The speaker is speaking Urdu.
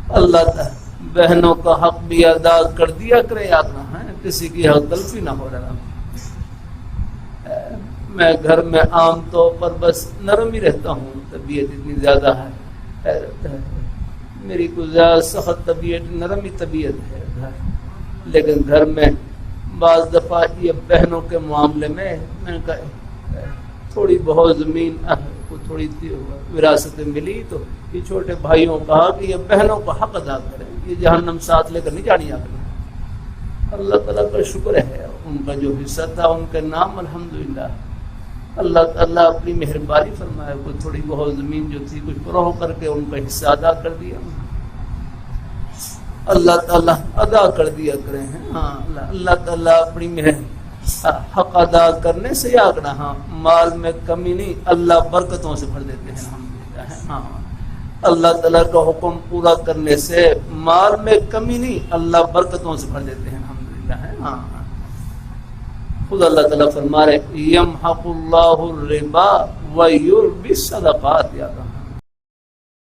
اللہ تعالیٰ بہنوں کا حق بھی ادا کر دیا کرے آقا ہے، کسی کی حق تلفی نہ ہو رہا۔ میں گھر میں عام طور پر بس نرم ہی رہتا ہوں، طبیعت اتنی زیادہ ہے، میری کوئی زیادہ سخت طبیعت، نرم ہی طبیعت ہے، لیکن گھر میں بعض دفعہ یہ بہنوں کے معاملے میں نے کہا تھوڑی بہت زمین کو تھوڑی وراثت ملی تو یہ چھوٹے بھائیوں کہا کہ یہ بہنوں کا حق ادا کریں، یہ جہنم ساتھ لے کر نہیں جانی آگے۔ اللہ تعالیٰ کا شکر ہے، ان کا جو حصہ تھا ان کے نام الحمدللہ اللہ تعالیٰ اپنی مہربانی فرمائے، کوئی تھوڑی بہت زمین جو تھی کچھ فروغ کر کے ان کا حصہ ادا کر دیا، اللہ تعالیٰ ادا کر دیا کرے ہیں۔ ہاں اللہ تعالیٰ اپنی حق ادا کرنے سے یاد رہا، ہاں مال میں کمی نہیں، اللہ برکتوں سے بھر دیتے ہیں الحمدللہ۔ ہاں اللہ تعالیٰ کا حکم پورا کرنے سے مال میں کمی نہیں، اللہ برکتوں سے بھر دیتے ہیں الحمدللہ۔ ہاں خود اللہ تعالیٰ فرما رہے یمحق اللہ الربا ویربی الصدقات، یاد رہا